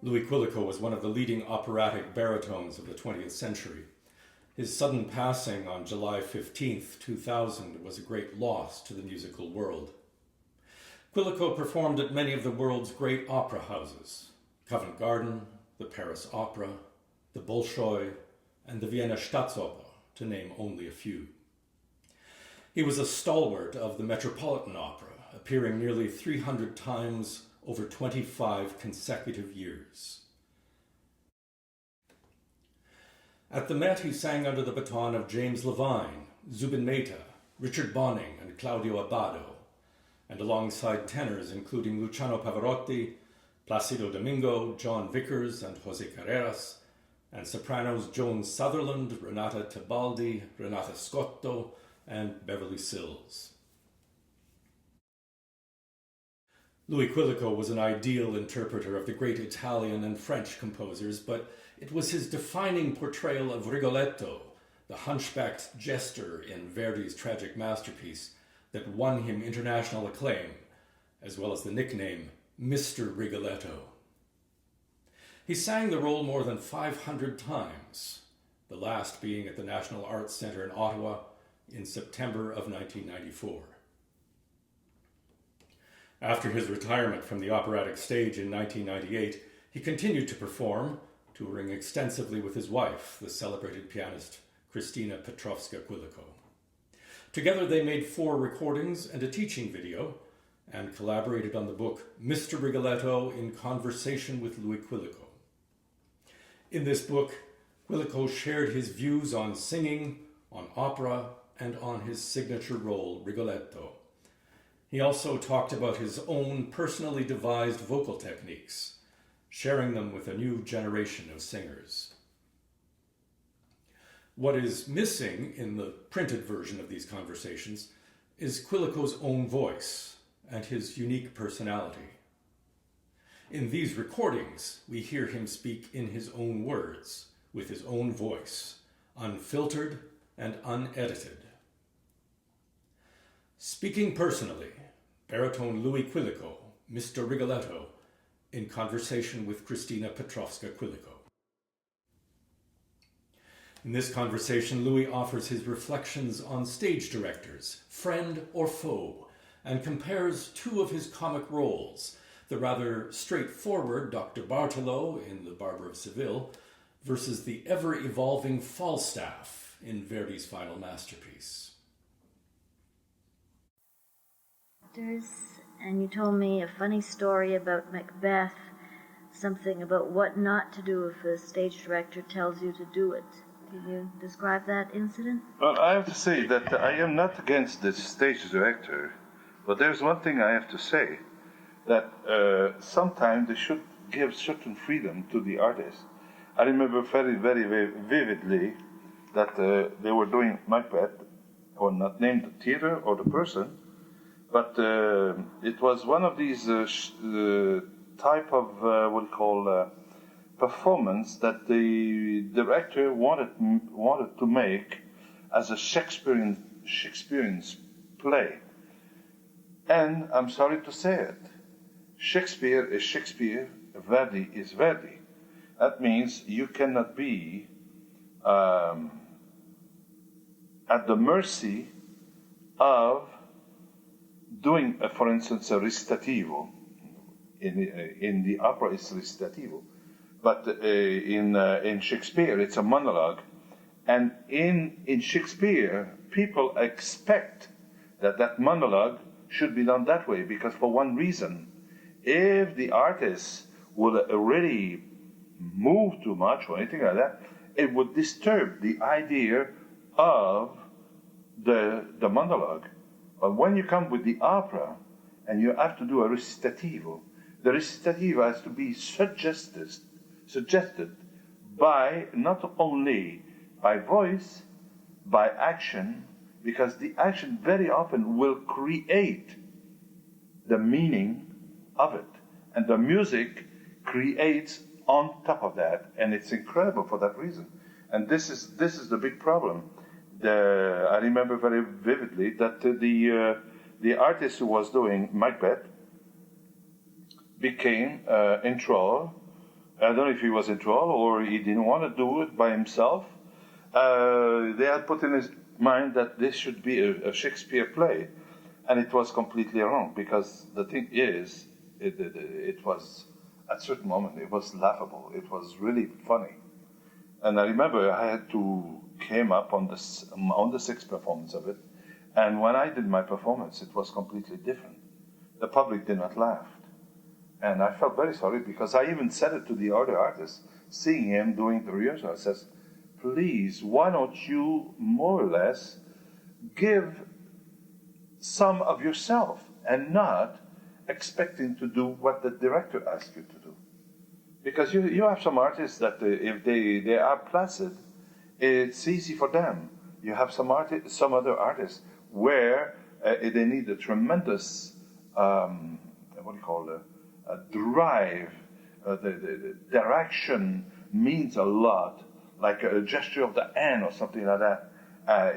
Louis Quilico was one of the leading operatic baritones of the 20th century. His sudden passing on July 15, 2000 was a great loss to the musical world. Quilico performed at many of the world's great opera houses: Covent Garden, the Paris Opera, the Bolshoi, and the Vienna Staatsoper, to name only a few. He was a stalwart of the Metropolitan Opera, appearing nearly 300 times over 25 consecutive years. At the Met, he sang under the baton of James Levine, Zubin Mehta, Richard Bonynge and Claudio Abbado, and alongside tenors including Luciano Pavarotti, Placido Domingo, John Vickers and José Carreras, and sopranos Joan Sutherland, Renata Tebaldi, Renata Scotto, and Beverly Sills. Louis Quilico was an ideal interpreter of the great Italian and French composers, but it was his defining portrayal of Rigoletto, the hunchbacked jester in Verdi's tragic masterpiece, that won him international acclaim, as well as the nickname Mr. Rigoletto. He sang the role more than 500 times, the last being at the National Arts Centre in Ottawa in September of 1994. After his retirement from the operatic stage in 1998, he continued to perform, touring extensively with his wife, the celebrated pianist Christina Petrowska Quilico. Together they made 4 recordings and a teaching video, and collaborated on the book Mr. Rigoletto in Conversation with Louis Quilico. In this book, Quilico shared his views on singing, on opera, and on his signature role, Rigoletto. He also talked about his own personally devised vocal techniques, sharing them with a new generation of singers. What is missing in the printed version of these conversations is Quilico's own voice and his unique personality. In these recordings, we hear him speak in his own words, with his own voice, unfiltered and unedited. Speaking personally, baritone Louis Quilico, Mr. Rigoletto, in conversation with Christina Petrowska Quilico. In this conversation, Louis offers his reflections on stage directors, friend or foe, and compares 2 of his comic roles, the rather straightforward Dr. Bartolo in The Barber of Seville versus the ever-evolving Falstaff in Verdi's final masterpiece. And you told me a funny story about Macbeth, something about what not to do if a stage director tells you to do it. Can you describe that incident? Well, I have to say that I am not against the stage director, but there's one thing I have to say, that sometimes they should give certain freedom to the artist. I remember very, very, very vividly that they were doing Macbeth, or not named the theater or the person, but it was one of these type of what we call performance that the director wanted to make as a Shakespearean play. And I'm sorry to say it, Shakespeare is Shakespeare, Verdi is Verdi. That means you cannot be at the mercy of doing, for instance, a recitativo. In the opera, it's recitativo, but in Shakespeare, it's a monologue. And in Shakespeare, people expect that monologue should be done that way, because for one reason, if the artist would really move too much or anything like that, it would disturb the idea of the monologue. But when you come with the opera and you have to do a recitativo, the recitativo has to be suggested by not only by voice, by action, because the action very often will create the meaning of it. And the music creates on top of that, and it's incredible for that reason. And this is the big problem. I remember very vividly that the artist who was doing Macbeth became in trouble. I don't know if he was in trouble or he didn't want to do it by himself. They had put in his mind that this should be a Shakespeare play, and it was completely wrong, because the thing is, it was, at a certain moment, it was laughable. It was really funny. And I remember I had to came up on the sixth performance of it, and when I did my performance, it was completely different. The public did not laugh. And I felt very sorry, because I even said it to the other artists, seeing him doing the rehearsal. I says, please, why don't you more or less give some of yourself and not expecting to do what the director asks you to do? Because you have some artists that if they are placid, it's easy for them. You have some other artists where they need a tremendous, drive. The direction means a lot, like a gesture of the hand or something like that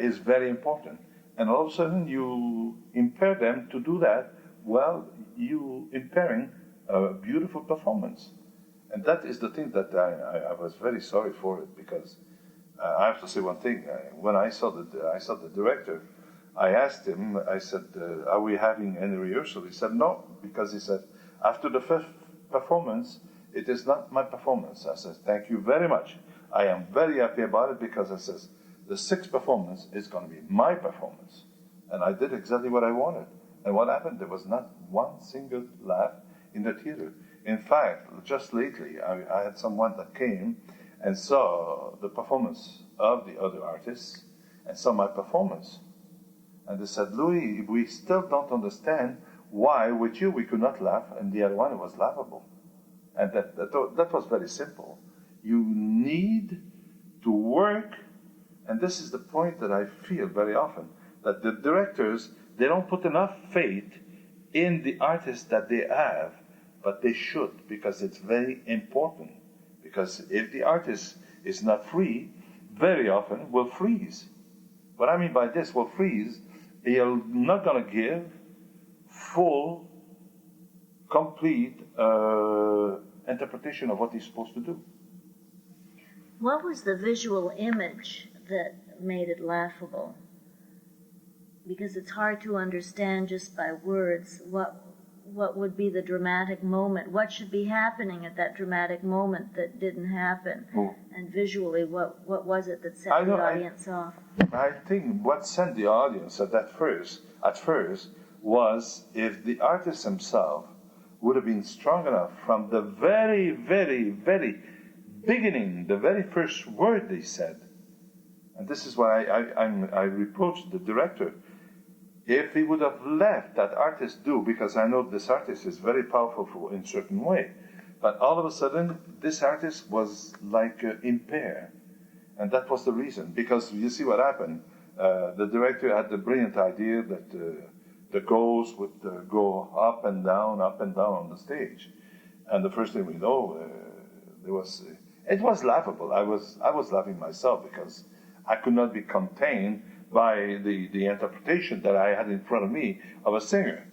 is very important. And all of a sudden you impair them to do that, well, you impairing a beautiful performance. And that is the thing that I was very sorry for it, because I have to say one thing. When I saw the director, I asked him, I said, are we having any rehearsal? He said, no, because he said, after the first performance, it is not my performance. I said, thank you very much. I am very happy about it, because I says, the sixth performance is going to be my performance. And I did exactly what I wanted. And what happened? There was not one single laugh in the theater. In fact, just lately, I had someone that came and saw the performance of the other artists and saw my performance. And they said, Louis, we still don't understand why with you we could not laugh and the other one was laughable. And that was very simple. You need to work, and this is the point that I feel very often, that the directors, they don't put enough faith in the artists that they have, but they should, because it's very important. Because if the artist is not free, very often will freeze. What I mean by this, will freeze, he'll not going to give full, complete interpretation of what he's supposed to do. What was the visual image that made it laughable? Because it's hard to understand just by words what would be the dramatic moment, what should be happening at that dramatic moment that didn't happen, and visually what was it that set the audience off? I think what sent the audience at first was if the artist himself would have been strong enough from the very, very, very beginning, the very first word they said. And this is why I reproached the director. If he would have let that artist do, because I know this artist is very powerful in a certain way, but all of a sudden this artist was like impaired. And that was the reason, because you see what happened. The director had the brilliant idea that the ghost would go up and down on the stage. And the first thing we know, it was laughable. I was laughing myself, because I could not be contained by the interpretation that I had in front of me of a singer.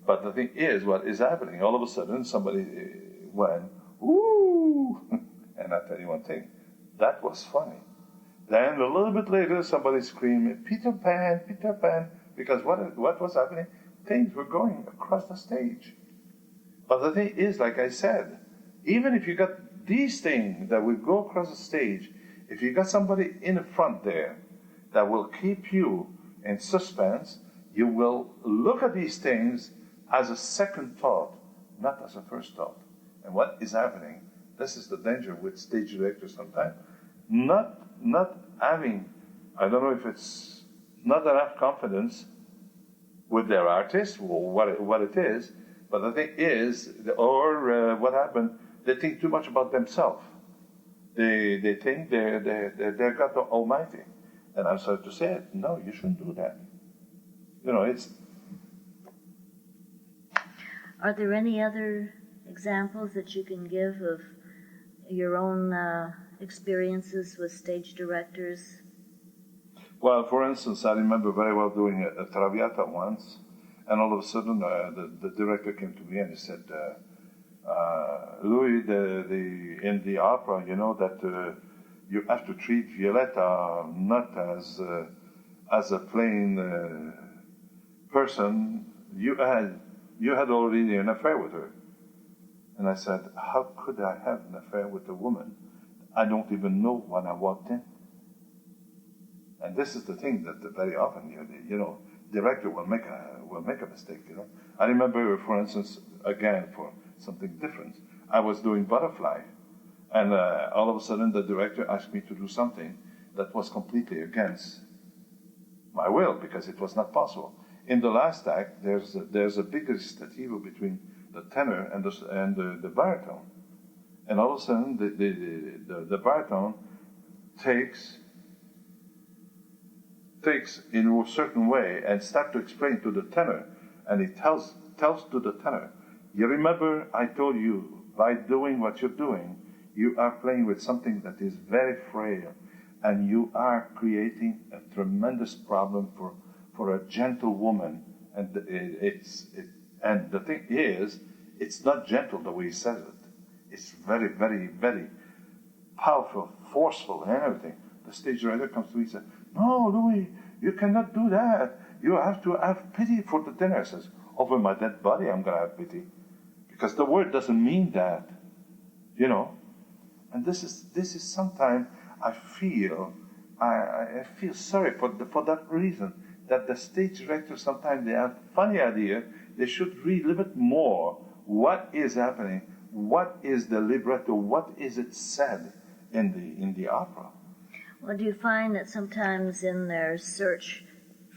But the thing is, what is happening? All of a sudden, somebody went, ooh! And I tell you one thing, that was funny. Then a little bit later, somebody screamed, Peter Pan, Peter Pan, because what was happening? Things were going across the stage. But the thing is, like I said, even if you got these things that will go across the stage, if you got somebody in the front there that will keep you in suspense, you will look at these things as a second thought, not as a first thought. And what is happening? This is the danger with stage directors sometimes. Not having, I don't know if it's not enough confidence with their artist, what it is. But the thing is, what happened, they think too much about themselves. They think they're God Almighty. And I'm sorry to say it, no, you shouldn't do that. Are there any other examples that you can give of your own experiences with stage directors? Well, for instance, I remember very well doing a Traviata once, and all of a sudden the director came to me and he said, Louis, in the opera, you know that you have to treat Violetta not as a plain person. You had already an affair with her. And I said, how could I have an affair with a woman I don't even know when I walked in? And this is the thing that very often, director will make a mistake. I remember, for instance, again for something different, I was doing Butterfly, and all of a sudden the director asked me to do something that was completely against my will because it was not possible. In the last act, there's a big recitativo between the tenor and the baritone, and all of a sudden the baritone takes in a certain way and start to explain to the tenor, and he tells to the tenor, you remember I told you, by doing what you're doing, you are playing with something that is very frail, and you are creating a tremendous problem for a gentle woman, and and the thing is, it's not gentle the way he says it. It's very, very, very powerful, forceful, and everything. The stage director comes to me and says, no, Louis, you cannot do that. You have to have pity for the tenor. I says, over my dead body, I'm going to have pity. Because the word doesn't mean that, And this is sometimes I feel sorry for that reason, that the stage directors sometimes they have funny idea. They should read a little bit more what is happening, what is the libretto, what is it said in the opera. Well, do you find that sometimes in their search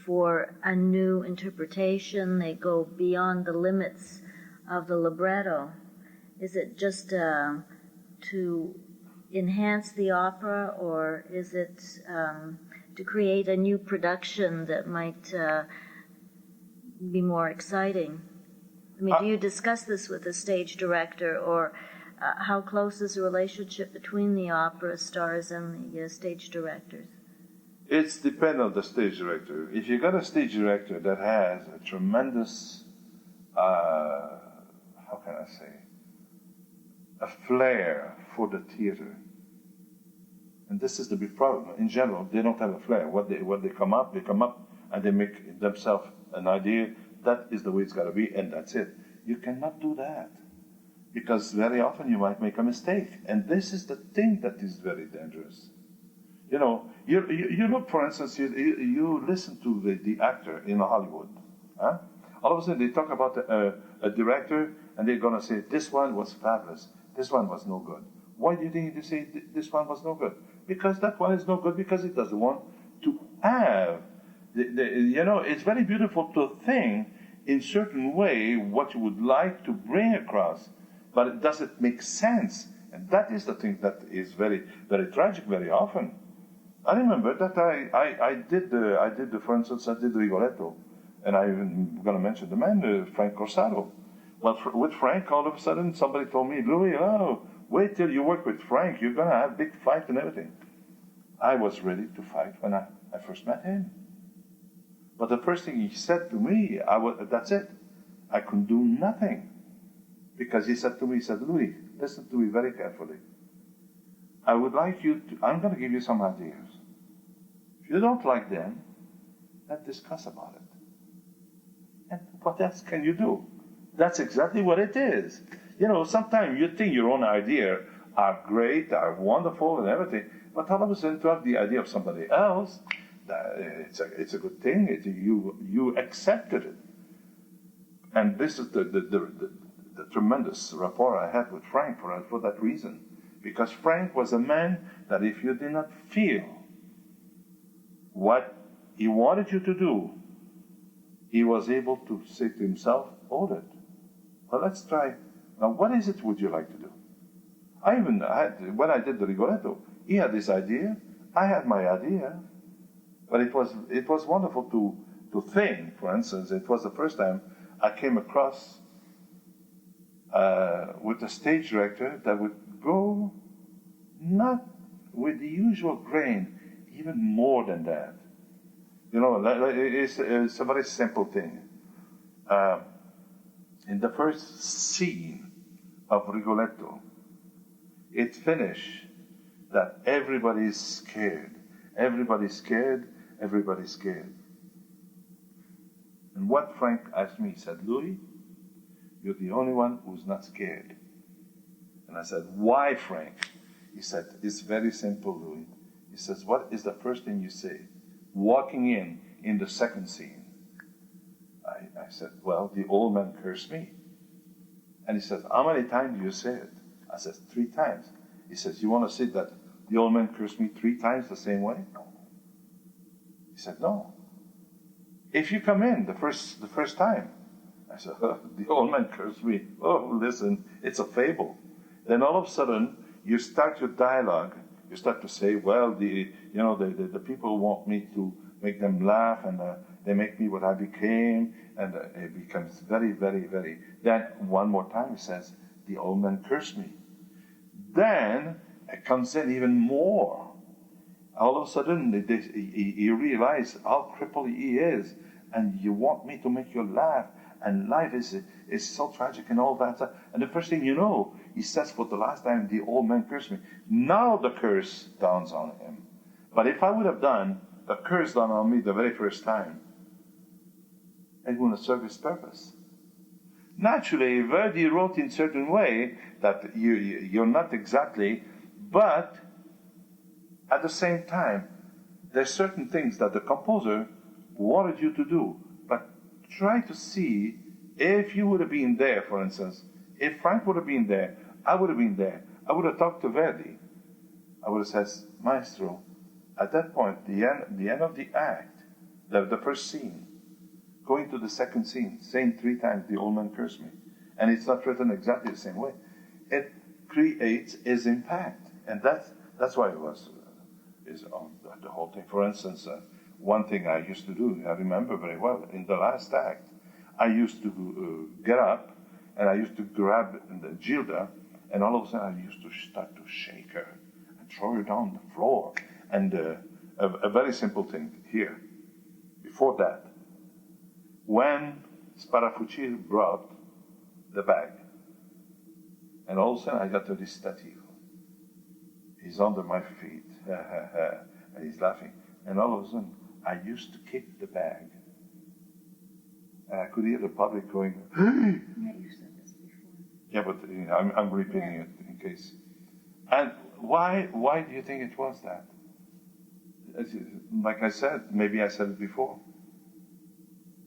for a new interpretation, they go beyond the limits of the libretto? Is it just to enhance the opera, or is it to create a new production that might be more exciting? I mean, do you discuss this with the stage director, or how close is the relationship between the opera stars and the stage directors? It's depend on the stage director. If you got a stage director that has a tremendous, how can I say, a flair for the theater, and this is the big problem. In general, they don't have a flair. What they come up and they make themselves an idea. That is the way it's got to be, and that's it. You cannot do that, because very often you might make a mistake, and this is the thing that is very dangerous. You look, for instance, you listen to the actor in Hollywood. Huh? All of a sudden they talk about a director, and they're going to say, this one was fabulous, this one was no good. Why do you think they say this one was no good? Because that one is no good because he doesn't want to have. It's very beautiful to think in certain way what you would like to bring across, but it doesn't make sense. And that is the thing that is very, very tragic very often. I remember that I did, for instance, I did Rigoletto, and I'm going to mention the man, Frank Corsaro. Well, with Frank, all of a sudden, somebody told me, Louis, wait till you work with Frank, you're going to have big fight and everything. I was ready to fight when I first met him. But the first thing he said to me, that's it. I couldn't do nothing. Because he said to me, Louis, listen to me very carefully. I would like you to, I'm going to give you some ideas. If you don't like them, let's discuss about it. And what else can you do? That's exactly what it is. Sometimes you think your own ideas are great, are wonderful and everything, but all of a sudden to have the idea of somebody else, it's a good thing. You accepted it. And this is the tremendous rapport I had with Frank for that reason. Because Frank was a man that if you did not feel what he wanted you to do, he was able to say to himself, hold it. Well, let's try. Now, what is it would you like to do? When I did the Rigoletto, he had this idea, I had my idea, but it was wonderful to think, for instance, it was the first time I came across with a stage director that would go not with the usual grain, even more than that. You know, it's a very simple thing. In the first scene of Rigoletto, it finished that everybody's scared. Everybody's scared, everybody's scared. And what Frank asked me, he said, Louis, you're the only one who's not scared. And I said, why, Frank? He said, it's very simple, Louis. He says, what is the first thing you say? Walking in the second scene. I said, well, the old man cursed me. And he said, how many times do you say it? I said, 3 times. He says, you want to say that the old man cursed me 3 times the same way? He said, no. If you come in the first time, I said, oh, the old man cursed me. Oh, listen, it's a fable. Then all of a sudden, you start your dialogue. You start to say, well, the people want me to make them laugh, and they make me what I became, and it becomes very, very, very. Then one more time he says, the old man cursed me. Then it comes in even more. All of a sudden, he realizes how crippled he is, and you want me to make you laugh, and life is so tragic and all that stuff. And the first thing you know, he says for the last time, the old man cursed me. Now the curse dawns on him. But if I would have done the curse done on me the very first time, it wouldn't have served his purpose. Naturally, Verdi wrote in a certain way that you're not exactly, but at the same time, there's certain things that the composer wanted you to do, but try to see if you would have been there, for instance. If Frank would have been there, I would have been there. I would have talked to Verdi. I would have said, Maestro, at that point, the end of the act, the first scene, going to the second scene, saying 3 times, the old man cursed me. And it's not written exactly the same way. It creates his impact. And that's why it is on the whole thing. For instance, one thing I used to do, I remember very well, in the last act, I used to get up and I used to grab the Gilda, and all of a sudden I used to start to shake her and throw her down the floor. And a very simple thing here, before that, when Sparafucci brought the bag, and all of a sudden I got to this statue. He's under my feet, and he's laughing. And all of a sudden, I used to kick the bag. And I could hear the public going, hey! Yeah, you said this before. Yeah, but I'm repeating it in case. And why do you think it was that? Like I said, maybe I said it before.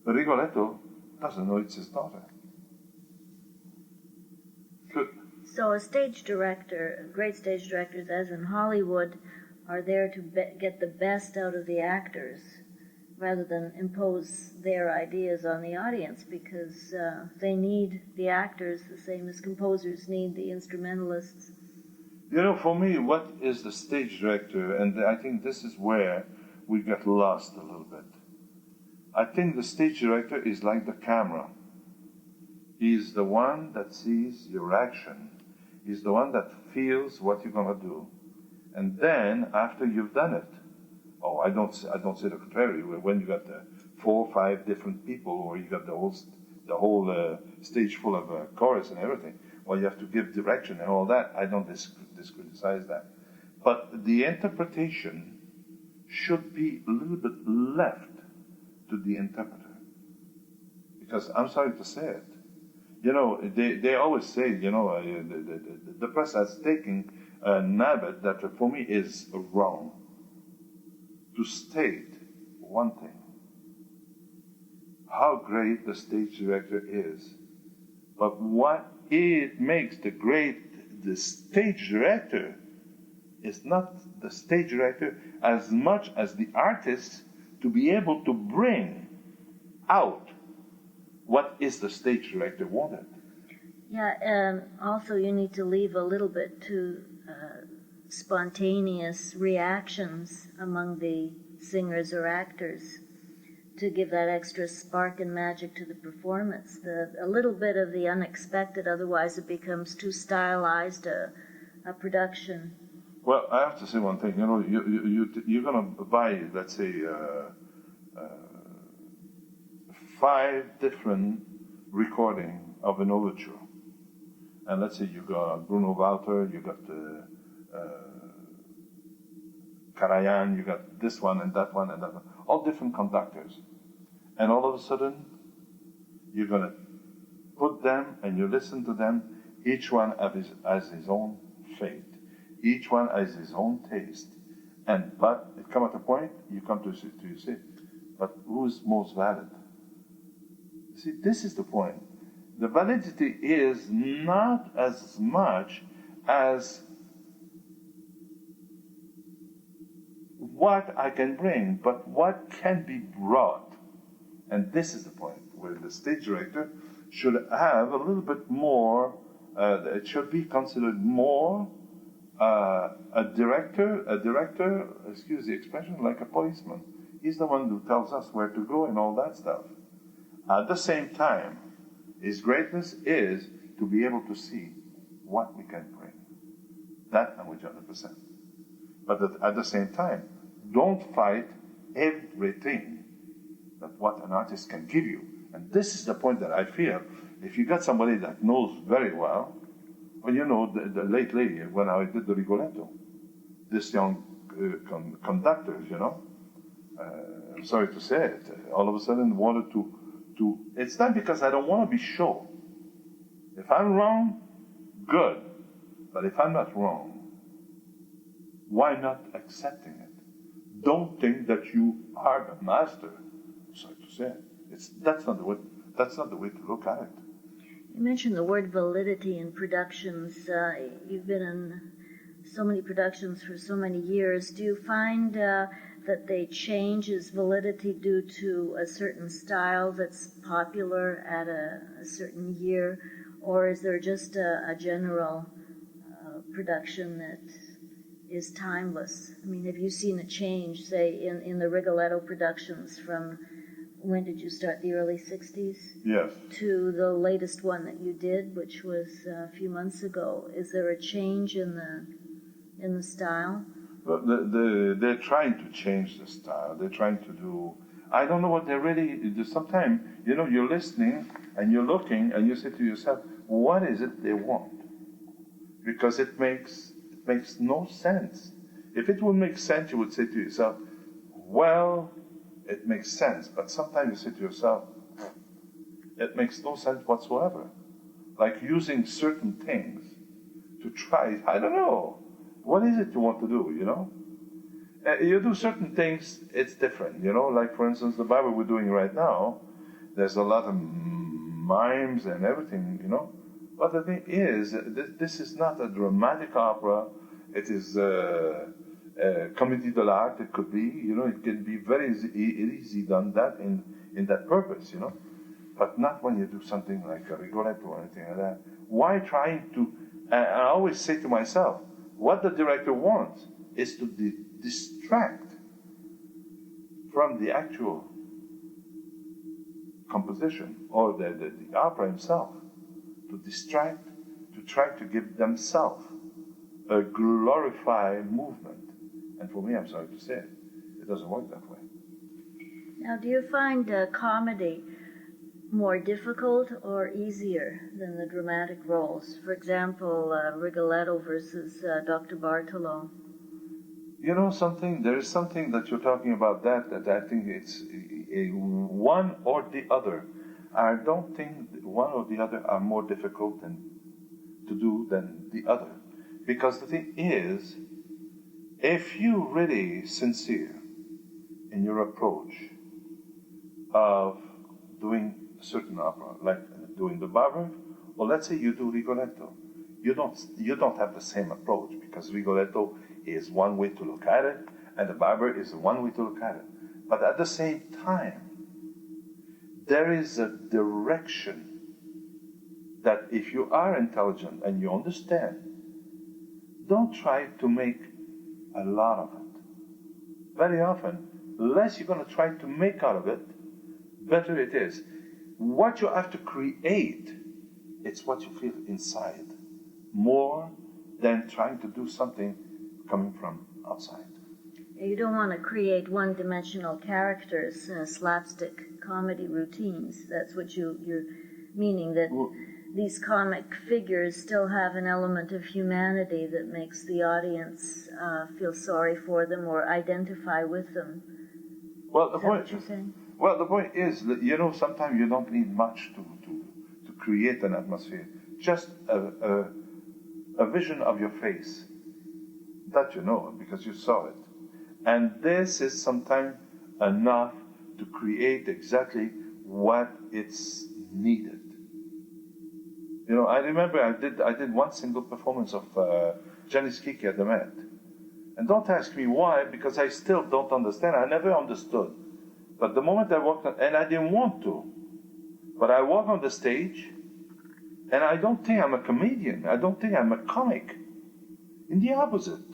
Rigoletto doesn't know it's his daughter. Good. So a stage director, great stage directors, as in Hollywood, are there to get the best out of the actors rather than impose their ideas on the audience, because they need the actors the same as composers need the instrumentalists. You know, for me, what is the stage director? And I think this is where we get lost a little bit. I think the stage director is like the camera. He's the one that sees your action. He's the one that feels what you're going to do. And then, after you've done it, I don't say the contrary. When you got 4 or 5 different people, or you got the whole stage full of chorus and everything, well, you have to give direction and all that. I don't discriticize that. But the interpretation should be a little bit left to the interpreter. Because I'm sorry to say it. You know, they always say, you know, the press has taken an habit that for me is wrong. To state one thing, how great the stage director is, but what it makes the stage director is not the stage director as much as the artist to be able to bring out what is the stage director wanted. Yeah, and also you need to leave a little bit to spontaneous reactions among the singers or actors to give that extra spark and magic to the performance. A little bit of the unexpected, otherwise it becomes too stylized a production. Well, I have to say one thing. You know, you're going to buy, let's say, 5 different recordings of an overture. And let's say you got Bruno Walter, you got Karajan, you got this one and that one and that one, all different conductors. And all of a sudden, you're going to put them and you listen to them. Each one has his own fate. Each one has his own taste. But it comes at a point, you come to you say, but who's most valid? See, this is the point. The validity is not as much as what I can bring, but what can be brought. And this is the point where the stage director should have a little bit more, it should be considered more a director, excuse the expression, like a policeman. He's the one who tells us where to go and all that stuff. At the same time, his greatness is to be able to see what we can bring. That I'm with you 100%. But at the same time, don't fight everything that what an artist can give you. And this is the point that I feel, if you got somebody that knows very well, well, you know, the lately, when I did the Rigoletto, this young conductors, you know, I'm sorry to say it, all of a sudden wanted to, it's not because I don't want to be sure. If I'm wrong, good. But if I'm not wrong, why not accepting it? Don't think that you are the master. I'm sorry to say it. That's not the way to look at it. You mentioned the word validity in productions. You've been in so many productions for so many years. Do you find that they change as validity due to a certain style that's popular at a certain year? Or is there just a general production that is timeless? I mean, have you seen a change, say, in the Rigoletto productions from when did you start, the early 60s? Yes. To the latest one that you did, which was a few months ago. Is there a change in the style? Well, they're trying to change the style. They're trying to do, I don't know what they're really, sometimes, you know, you're listening and you're looking and you say to yourself, what is it they want? Because it makes no sense. If it would make sense, you would say to yourself, well, it makes sense. But sometimes you say to yourself, it makes no sense whatsoever. Like using certain things to try, I don't know. What is it you want to do, you know? You do certain things, it's different, you know? Like, for instance, the Bible we're doing right now, there's a lot of mimes and everything, you know? But the thing is, this is not a dramatic opera. It is comédie de l'art, it could be, you know, it can be very easy done that in that purpose, you know? But not when you do something like a Rigoletto or anything like that. Why trying to, I always say to myself, what the director wants is to distract from the actual composition or the opera himself, to distract, to try to give themselves a glorified movement. And for me, I'm sorry to say it, it doesn't work that way. Now, do you find comedy more difficult or easier than the dramatic roles? For example, Rigoletto versus Dr. Bartolo. You know something? There is something that you're talking about that I think it's one or the other. I don't think one or the other are more difficult to do than the other. Because the thing is, if you're really sincere in your approach of doing a certain opera, like doing the barber, or let's say you do Rigoletto, you don't have the same approach, because Rigoletto is one way to look at it, and the barber is one way to look at it. But at the same time, there is a direction that if you are intelligent and you understand, don't try to make a lot of it. Very often, less you're going to try to make out of it, better it is. What you have to create, it's what you feel inside, more than trying to do something coming from outside. You don't want to create one-dimensional characters, slapstick comedy routines. That's what you're meaning, that these comic figures still have an element of humanity that makes the audience feel sorry for them or identify with them. Well, the Is that point what you're saying? Well, the point is that, sometimes you don't need much to create an atmosphere. Just a vision of your face that you know because you saw it. And this is sometimes enough to create exactly what it's needed. I remember I did one single performance of Janis Kiki at the Met. And don't ask me why, because I still don't understand. I never understood. But the moment I walked on, and I didn't want to, but I walk on the stage, and I don't think I'm a comedian. I don't think I'm a comic. In the opposite.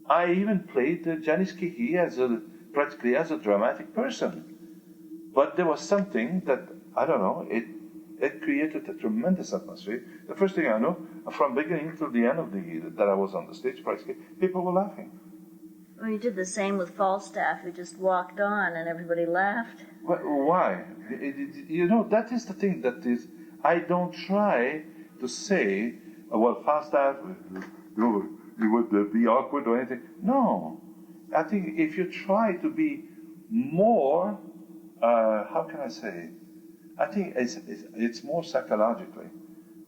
I even played Janis Kiki practically as a dramatic person. But there was something that, I don't know, it created a tremendous atmosphere. The first thing I know, from beginning till the end that I was on the stage, practically, people were laughing. Well, you did the same with Falstaff. You just walked on and everybody laughed. Well, why? That is the thing that is, I don't try to say, Falstaff, you would be awkward or anything. No. I think if you try to be more, how can I say? I think it's more psychologically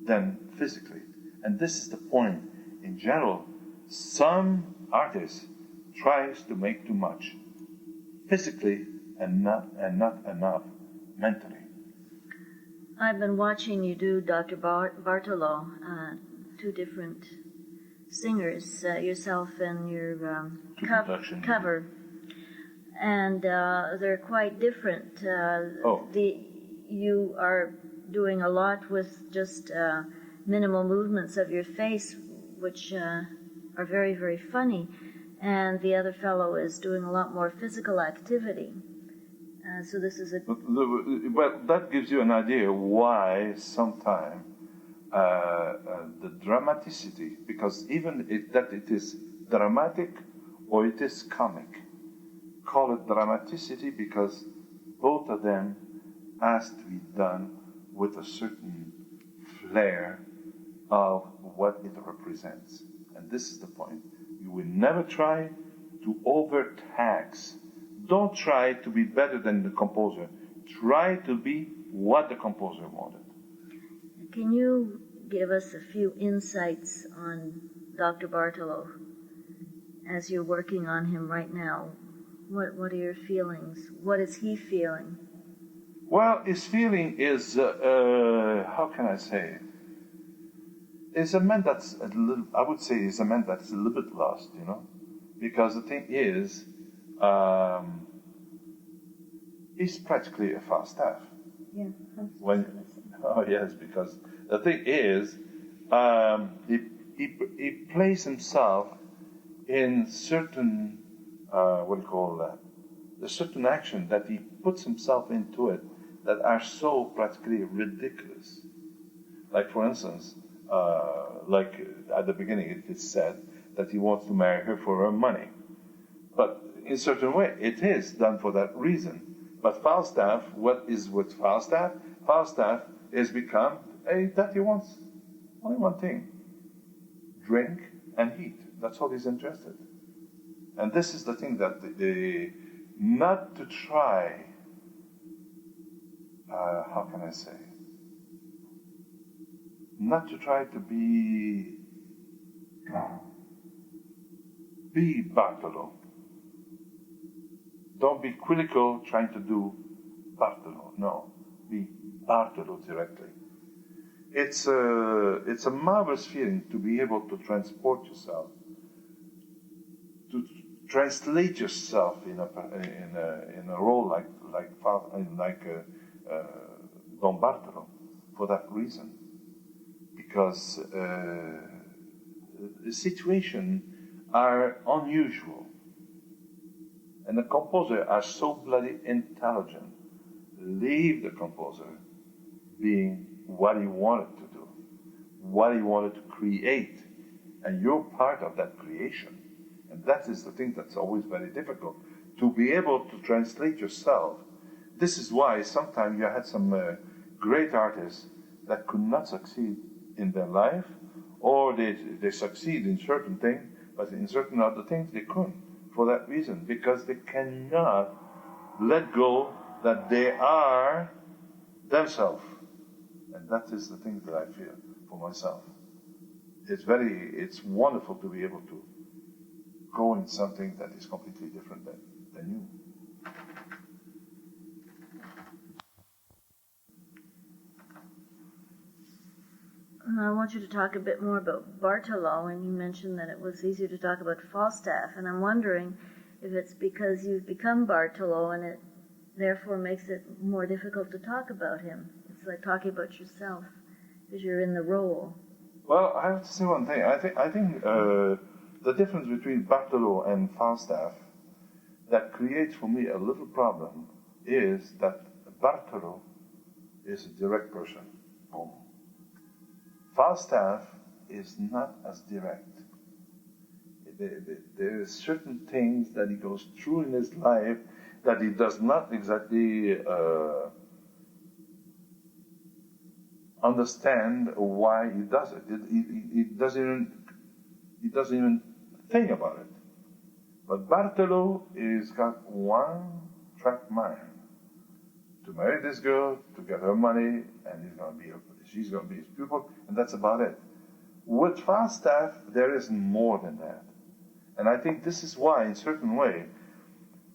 than physically. And this is the point. In general, some artists tries to make too much physically and not enough mentally. I've been watching you do Dr. Bartolo, two different singers, yourself and your cover. And they're quite different. You are doing a lot with just minimal movements of your face, which are very, very funny. And the other fellow is doing a lot more physical activity. So this is a... Well, that gives you an idea why sometimes the dramaticity, because even that it is dramatic or it is comic, call it dramaticity because both of them has to be done with a certain flair of what it represents. And this is the point. You will never try to overtax. Don't try to be better than the composer. Try to be what the composer wanted. Can you give us a few insights on Dr. Bartolo as you're working on him right now? What are your feelings? What is he feeling? Well, his feeling is, how can I say? Is a man that's a little, I would say is a man that's a little bit lost, because the thing is, he's practically a Falstaff. Yeah. Yes, because the thing is, he plays himself in certain, the certain action that he puts himself into it that are so practically ridiculous. Like, for instance, like at the beginning it is said that he wants to marry her for her money. But in a certain way, it is done for that reason. But Falstaff, what is with Falstaff? Falstaff has become that he wants only one thing: drink and eat. That's all he's interested. And this is the thing that not to try, how can I say? Not to try to be Bartolo. Don't be Quilico trying to do Bartolo. No, be Bartolo directly. It's a marvelous feeling to be able to transport yourself, to translate yourself in a role Don Bartolo, for that reason, because the situations are unusual, and the composer are so bloody intelligent. Leave the composer being what he wanted to do, what he wanted to create, and you're part of that creation. And that is the thing that's always very difficult, to be able to translate yourself. This is why sometimes you had some great artists that could not succeed in their life, or they succeed in certain things, but in certain other things they couldn't, for that reason, because they cannot let go that they are themselves. And that is the thing that I feel for myself. It's wonderful to be able to go in something that is completely different than you. I want you to talk a bit more about Bartolo, and you mentioned that it was easier to talk about Falstaff, and I'm wondering if it's because you've become Bartolo and it therefore makes it more difficult to talk about him. It's like talking about yourself because you're in the role. Well, I have to say one thing. I think the difference between Bartolo and Falstaff that creates for me a little problem is that Bartolo is a direct person. Boom. Falstaff is not as direct. There are certain things that he goes through in his life that he does not exactly understand why he does it. He doesn't even think about it. But Bartolo is got one track mind: to marry this girl, to get her money, and she's gonna be his pupil, and that's about it. With Falstaff, there is more than that, and I think this is why, in certain way,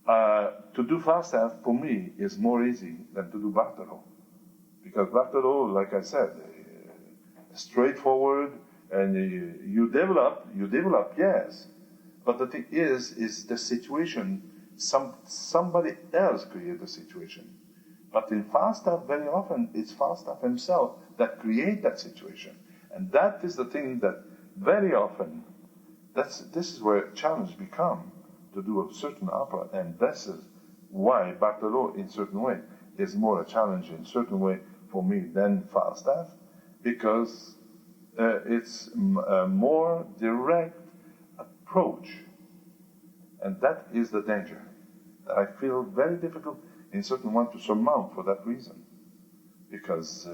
to do Falstaff for me is more easy than to do Bartolo, because Bartolo, like I said, straightforward, and you develop, yes, but the thing is the situation. Somebody else created the situation. But in Falstaff, very often, it's Falstaff himself that creates that situation. And that is the thing that very often, this is where challenge become to do a certain opera. And this is why Bartolo, in certain way, is more a challenge in certain way for me than Falstaff, because it's a more direct approach. And that is the danger that I feel very difficult in certain one to surmount for that reason, because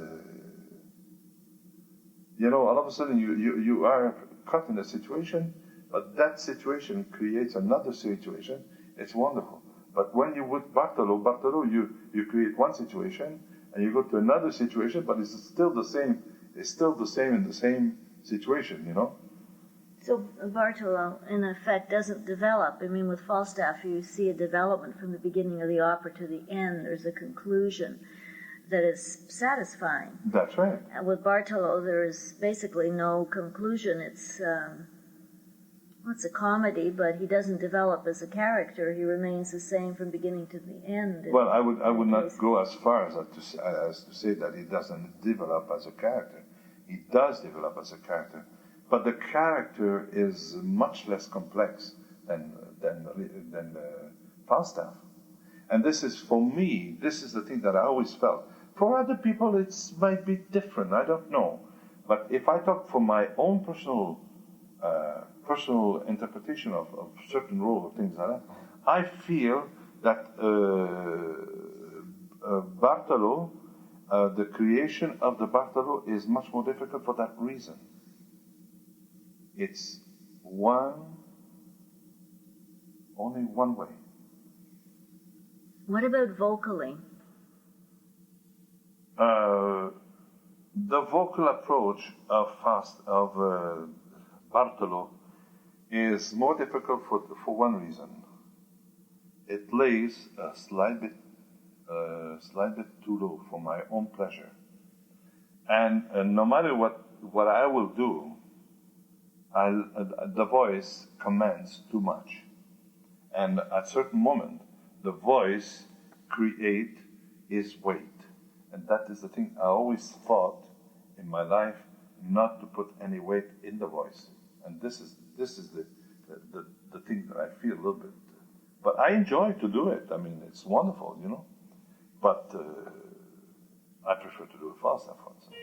all of a sudden you are caught in a situation, but that situation creates another situation. It's wonderful. But when you with Bartolo, you create one situation and you go to another situation, but it's still the same. It's still the same in the same situation, So Bartolo, in effect, doesn't develop. I mean, with Falstaff, you see a development from the beginning of the opera to the end. There's a conclusion that is satisfying. That's right. And with Bartolo, there is basically no conclusion. It's a comedy, but he doesn't develop as a character. He remains the same from beginning to the end. Well, I would not go as far as to say that he doesn't develop as a character. He does develop as a character. But the character is much less complex than Falstaff. And this is, for me, this is the thing that I always felt. For other people, it might be different, I don't know. But if I talk from my own personal interpretation of certain role of things like that, I feel that Bartolo, the creation of the Bartolo is much more difficult for that reason. It's only one way. What about vocally? The vocal approach of Bartolo is more difficult for one reason. It lays a slight bit too low for my own pleasure, and no matter what I will do, the voice commands too much, and at certain moment, the voice create is weight. And that is the thing I always thought in my life, not to put any weight in the voice. And this is the thing that I feel a little bit. But I enjoy to do it. I mean, it's wonderful, you know. But I prefer to do a Falstaff, for instance.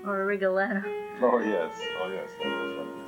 Or a Rigoletto. Oh yes, that was fun.